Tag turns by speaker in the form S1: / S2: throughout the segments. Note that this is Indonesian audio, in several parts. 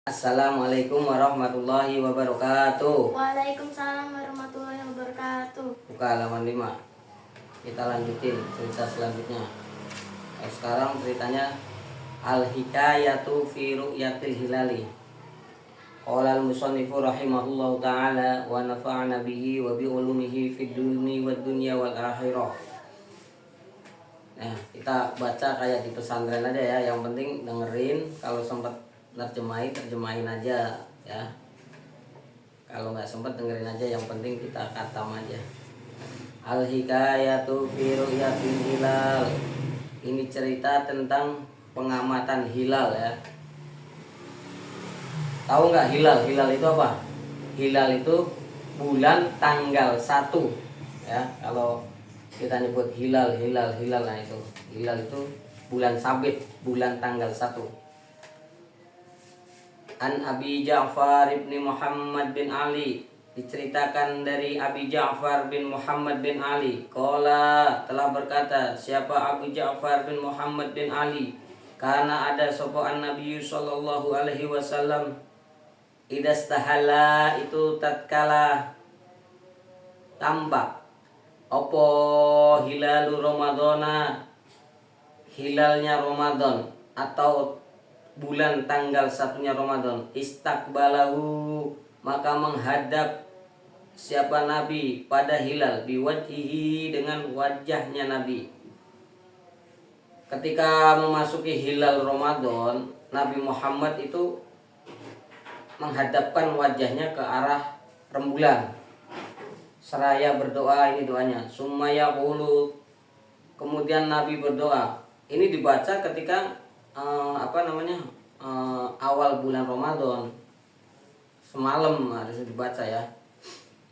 S1: Assalamualaikum warahmatullahi wabarakatuh.
S2: Waalaikumsalam warahmatullahi wabarakatuh.
S1: Buka halaman 5. Kita lanjutin cerita selanjutnya. Sekarang ceritanya Al-Hikayatu fi Ru'yatil Hilali. Qala al-musannifu rahimahullahu ta'ala wa nafa'ana bihi wa bi ulumihi fid dunya wal akhirah. Nah, kita baca kayak di pesantren aja ya. Yang penting dengerin, kalau sempat terjemahin aja ya. Kalau nggak sempat dengerin aja, yang penting kita khatam aja. Al-Hikayatu fi Ru'yatil Hilal. Ini cerita tentang pengamatan hilal ya. Tahu nggak hilal? Hilal itu apa? Hilal itu bulan tanggal 1 ya. Kalau kita nyebut hilal, nah itu hilal itu bulan sabit, bulan tanggal 1. An Abi Ja'far bin Muhammad bin Ali, diceritakan dari Abi Ja'far bin Muhammad bin Ali. Qala, telah berkata siapa Abu Ja'far bin Muhammad bin Ali, karena ada sopoan Nabi sallallahu alaihi wasallam idastahala, itu tatkala tambah opo hilalu Ramadana, hilalnya Ramadan atau bulan tanggal 1-nya Ramadan, istakbalahu, maka menghadap siapa Nabi pada hilal, biwajhihi, dengan wajahnya Nabi. Ketika memasuki hilal Ramadan, Nabi Muhammad itu menghadapkan wajahnya ke arah rembulan seraya berdoa. Ini doanya, summa yaqulu, kemudian Nabi berdoa. Ini dibaca ketika awal bulan Ramadan, semalam harus dibaca ya.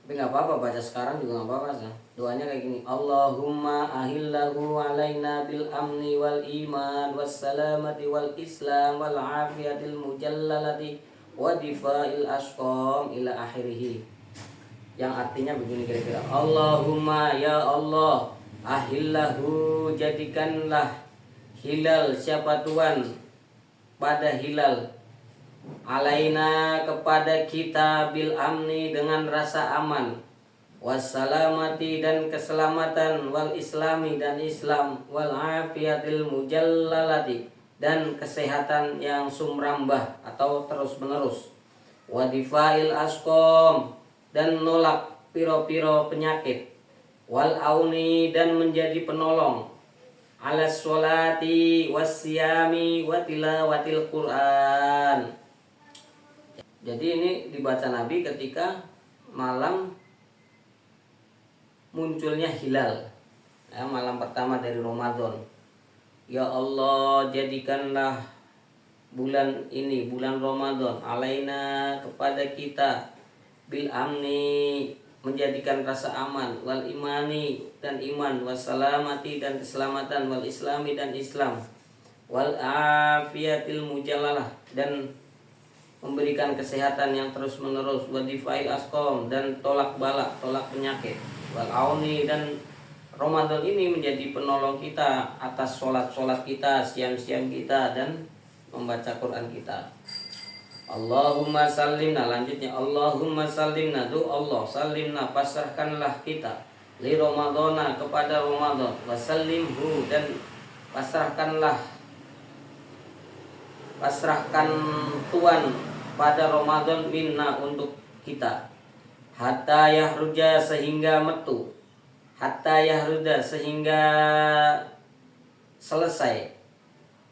S1: Tapi nggak apa-apa, baca sekarang juga nggak apa-apa sih. Doanya kayak gini: Allahumma ahillahu alaina bil amni wal iman was salamati wal islam wal afiyatil mujallalati wa difa'il asqam ila akhirih. Yang artinya begini kira-kira: Allahumma, ya Allah, ahillahu, jadikanlah hilal, siapa Tuhan, pada hilal, alaina, kepada kita, bil amni, dengan rasa aman, wassalamati, dan keselamatan, wal islami, dan Islam, wal afiyatil mujallalati, dan kesehatan yang sumrambah atau terus menerus, wadifail asqom, dan nolak piro-piro penyakit, wal auni, dan menjadi penolong, ala sholati wasyami wa tilawatil Quran. Jadi ini dibaca Nabi ketika malam munculnya hilal ya, malam pertama dari Ramadan. Ya Allah, jadikanlah bulan ini, bulan Ramadan, alaina, kepada kita, bil amni, menjadikan rasa aman, wal imani, dan iman, wassalamati, dan keselamatan, wal islami, dan Islam, wal afiyatil mujallalah, dan memberikan kesehatan yang terus menerus, wadifail asqom, dan tolak balak, tolak penyakit, wal auni, dan Ramadan ini menjadi penolong kita atas sholat-sholat kita, siam-siam kita, dan membaca Quran kita. Allahumma sallimna, lanjutnya Allahumma sallimna, tu Allah sallimna, pasrahkanlah kita, li Ramadana, kepada Ramadan, wasallimhu, dan pasrahkan Tuhan pada Ramadan, minna, untuk kita, hatta yahruja, sehingga metu, hatta yahruja, sehingga selesai,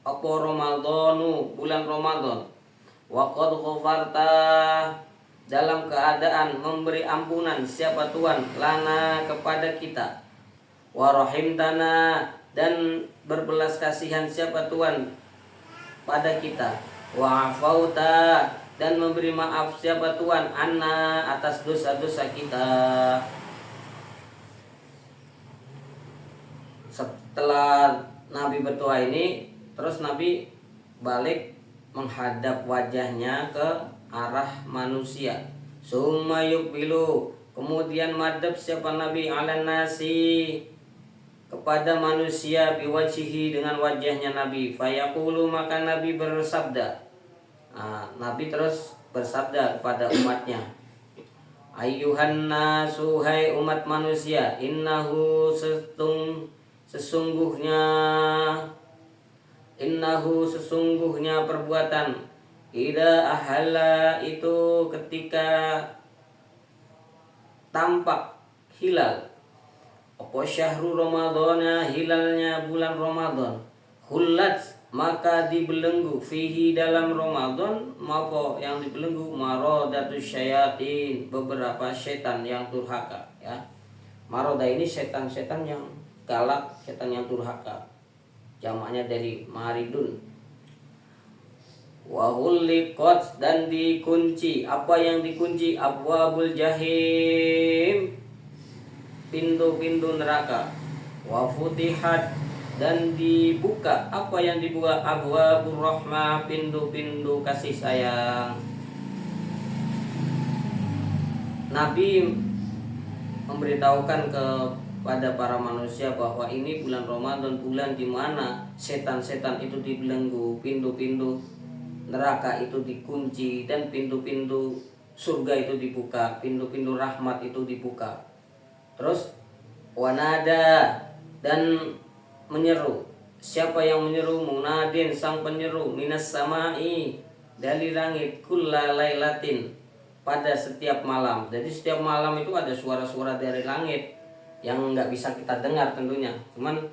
S1: apa Ramadanu, bulan Ramadan, waqad ghafarta, dalam keadaan memberi ampunan siapa Tuhan, lana, kepada kita, wa rahimtana, dan berbelas kasihan siapa Tuhan pada kita, wa afauta, dan memberi maaf siapa Tuhan, anna, atas dosa-dosa kita. Setelah Nabi berdoa ini, terus Nabi balik menghadap wajahnya ke arah manusia. Summa yukbilu, kemudian madhab siapa Nabi, ala nasi, kepada manusia, biwajihi, dengan wajahnya Nabi. Fayaqulu, maka Nabi bersabda, Nah, Nabi terus bersabda kepada umatnya, Ayyuhan nasu, hai umat manusia, sesungguhnya perbuatan ida ahala itu ketika tampak hilal, apa syahru ramadhana, hilalnya bulan Ramadan, hulat maka dibelenggu fihi dalam Ramadan, apa yang dibelenggu, maradatus syayatin, beberapa setan yang durhaka ya. Maroda ini setan-setan yang galak, setan yang durhaka, jamaknya dari maridun. Wa ghulliqat, dan dikunci, apa yang dikunci, abwabul jahim, pintu-pintu neraka. Wa futihat, dan dibuka, apa yang dibuka, abwabur rahmah, pintu-pintu kasih sayang. Nabi memberitahukan kepada para manusia bahwa ini bulan Ramadan, bulan di mana setan-setan itu dibelenggu, pintu-pintu neraka itu dikunci, dan pintu-pintu surga itu dibuka, pintu-pintu rahmat itu dibuka. Terus wanada, dan menyeru, siapa yang menyeru, munadin, sang penyeru, minas samai, dari langit, kulla lailatin, pada setiap malam. Jadi setiap malam itu ada suara-suara dari langit yang nggak bisa kita dengar tentunya. Cuman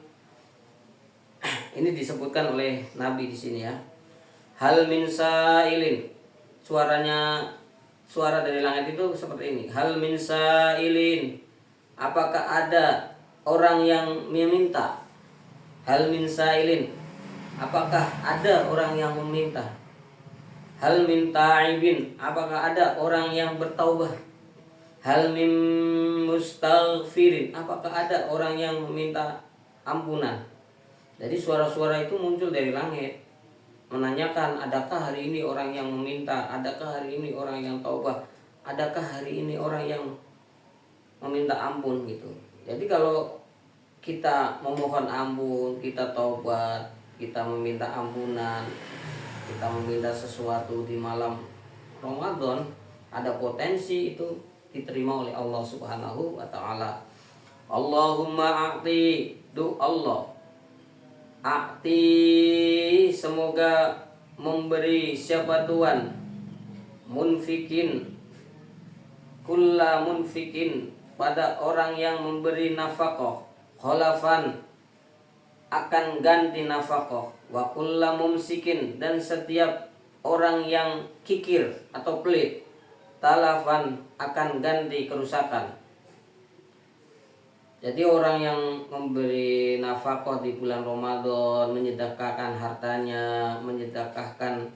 S1: ini disebutkan oleh Nabi di sini ya. Hal min sailin, suara dari langit itu seperti ini. Hal min sailin, apakah ada orang yang meminta? Hal min sailin, apakah ada orang yang meminta? Hal min ta'ibin, apakah ada orang yang bertaubah? Hal min mustaghfirin, apakah ada orang yang meminta ampunan? Jadi suara-suara itu muncul dari langit, menanyakan, adakah hari ini orang yang meminta? Adakah hari ini orang yang taubah? Adakah hari ini orang yang meminta ampun gitu. Jadi kalau kita memohon ampun, kita taubat, kita meminta ampunan, kita meminta sesuatu di malam Ramadan, ada potensi itu diterima oleh Allah Subhanahu wa taala. Allahumma a'ti, du Allah, a'ti, semoga memberi, siapa Tuhan, munfikin, kulla munfikin, pada orang yang memberi nafkah, kholafan, akan ganti nafkah, wa kulla mumsikin, dan setiap orang yang kikir atau pelit, talafan, akan ganti kerusakan. Jadi orang yang memberi nafkah di bulan Ramadan, menyedekahkan hartanya, menyedekahkan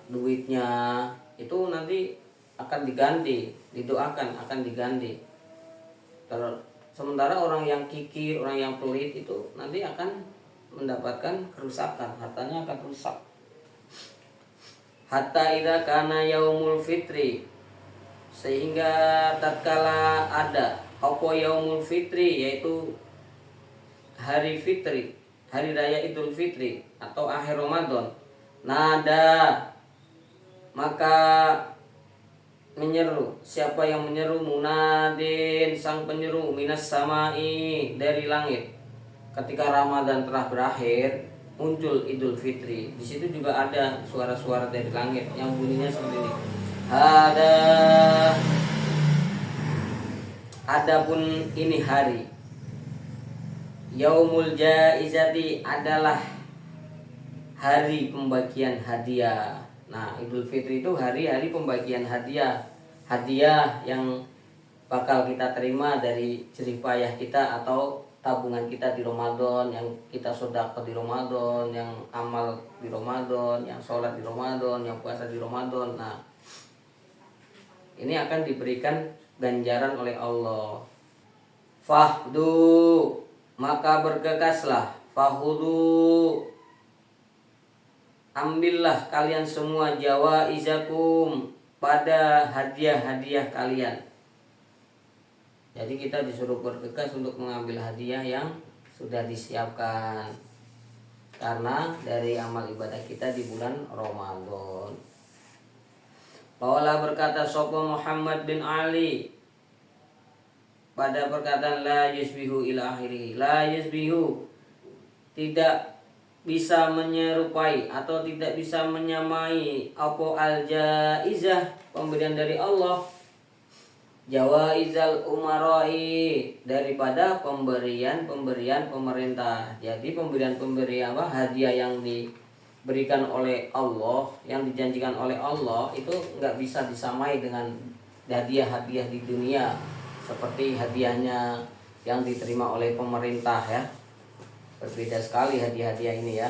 S1: duitnya, itu nanti akan diganti, didoakan akan diganti. Sementara orang yang kikir, orang yang pelit itu nanti akan mendapatkan kerusakan, hartanya akan rusak. Hatta idza kana yaumul fitri, sehingga tatkala ada apa yaumul fitri, yaitu hari fitri, hari raya Idul Fitri atau akhir Ramadan, nada, maka menyeru, siapa yang menyeru, munadin, sang penyeru, minas samai, dari langit. Ketika Ramadan telah berakhir, muncul Idul Fitri. Di situ juga ada suara-suara dari langit yang bunyinya seperti ini. Adapun ini hari Yaumul Jaizati, adalah hari pembagian hadiah. Nah, Idul Fitri itu hari-hari pembagian hadiah. Hadiah yang bakal kita terima dari jerih payah kita atau tabungan kita di Ramadan, yang kita sedekah di Ramadan, yang amal di Ramadan, yang sholat di Ramadan, yang puasa di Ramadan. Nah, ini akan diberikan ganjaran oleh Allah. Fahdu, maka bergekaslah. Fahudu, ambillah kalian semua, jawaizakum, pada hadiah-hadiah kalian. Jadi kita disuruh bergegas untuk mengambil hadiah yang sudah disiapkan. karena dari amal ibadah kita di bulan Ramadan. Qala berkata sapa Muhammad bin Ali pada perkataan la yusbihu ila akhirih. La yusbihu, tidak bisa menyerupai atau tidak bisa menyamai apa al-jaizah, pemberian dari Allah, jawaizal umarai, daripada pemberian pemerintah. Jadi pemberian apa, hadiah yang diberikan oleh Allah, yang dijanjikan oleh Allah itu nggak bisa disamai dengan hadiah-hadiah di dunia, seperti hadiahnya yang diterima oleh pemerintah ya. Berbeda sekali hadiah-hadiah ini ya.